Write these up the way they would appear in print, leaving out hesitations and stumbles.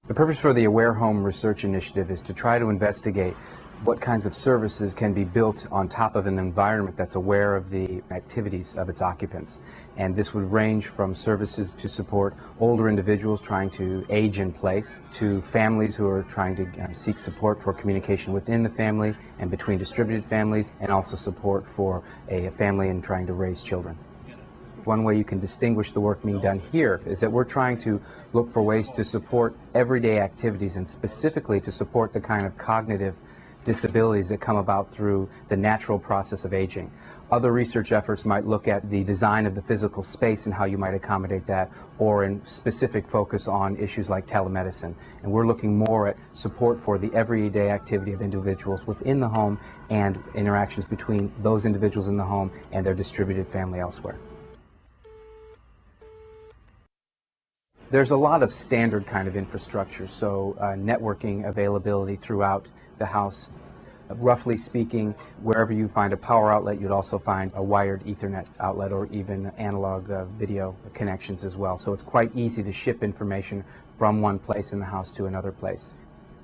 The purpose for the Aware Home Research Initiative is to try to investigate what kinds of services can be built on top of an environment that's aware of the activities of its occupants. And this would range from services to support older individuals trying to age in place, to families who are trying to seek support for communication within the family and between distributed families, and also support for a family in trying to raise children. One way you can distinguish the work being done here is that we're trying to look for ways to support everyday activities, and specifically to support the kind of cognitive disabilities that come about through the natural process of aging. Other research efforts might look at the design of the physical space and how you might accommodate that, or in specific focus on issues like telemedicine. And we're looking more at support for the everyday activity of individuals within the home and interactions between those individuals in the home and their distributed family elsewhere. There's a lot of standard kind of infrastructure, so networking availability throughout the house. Roughly speaking, wherever you find a power outlet, you'd also find a wired Ethernet outlet or even analog video connections as well. So it's quite easy to ship information from one place in the house to another place.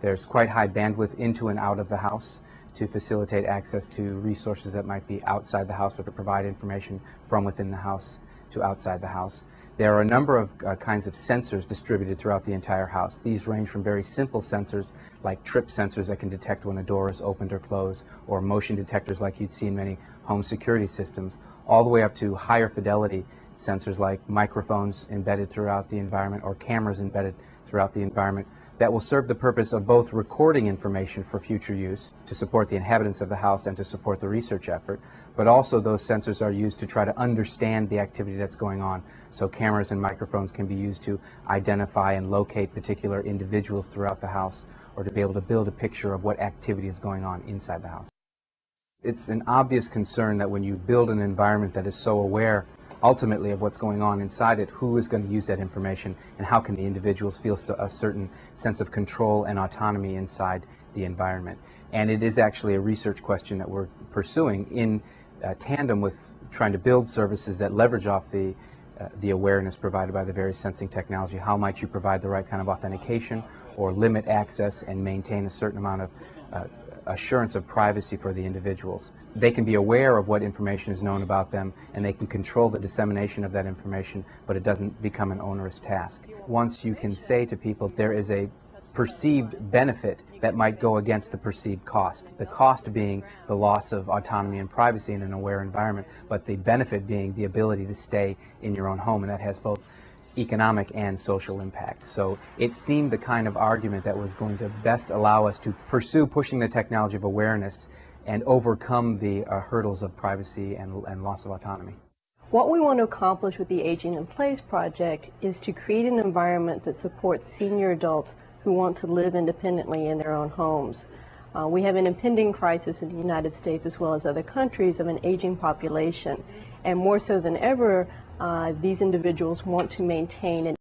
There's quite high bandwidth into and out of the house to facilitate access to resources that might be outside the house, or to provide information from within the house to outside the house. There are a number of kinds of sensors distributed throughout the entire house. These range from very simple sensors like trip sensors that can detect when a door is opened or closed, or motion detectors like you'd see in many home security systems, all the way up to higher fidelity sensors like microphones embedded throughout the environment, or cameras embedded throughout the environment, that will serve the purpose of both recording information for future use to support the inhabitants of the house and to support the research effort, but also those sensors are used to try to understand the activity that's going on. So cameras and microphones can be used to identify and locate particular individuals throughout the house, or to be able to build a picture of what activity is going on inside the house. It's an obvious concern that when you build an environment that is so aware ultimately of what's going on inside it, who is going to use that information, and how can the individuals feel a certain sense of control and autonomy inside the environment. And it is actually a research question that we're pursuing in tandem with trying to build services that leverage off the awareness provided by the various sensing technology. How might you provide the right kind of authentication, or limit access and maintain a certain amount of assurance of privacy for the individuals? They can be aware of what information is known about them, and they can control the dissemination of that information, but it doesn't become an onerous task. Once you can say to people there is a perceived benefit that might go against the perceived cost, the cost being the loss of autonomy and privacy in an aware environment, but the benefit being the ability to stay in your own home, and that has both economic and social impact. So it seemed the kind of argument that was going to best allow us to pursue pushing the technology of awareness and overcome the hurdles of privacy and loss of autonomy. What we want to accomplish with the Aging in Place project is to create an environment that supports senior adults who want to live independently in their own homes. We have an impending crisis in the United States as well as other countries of an aging population, and more so than ever, these individuals want to maintain an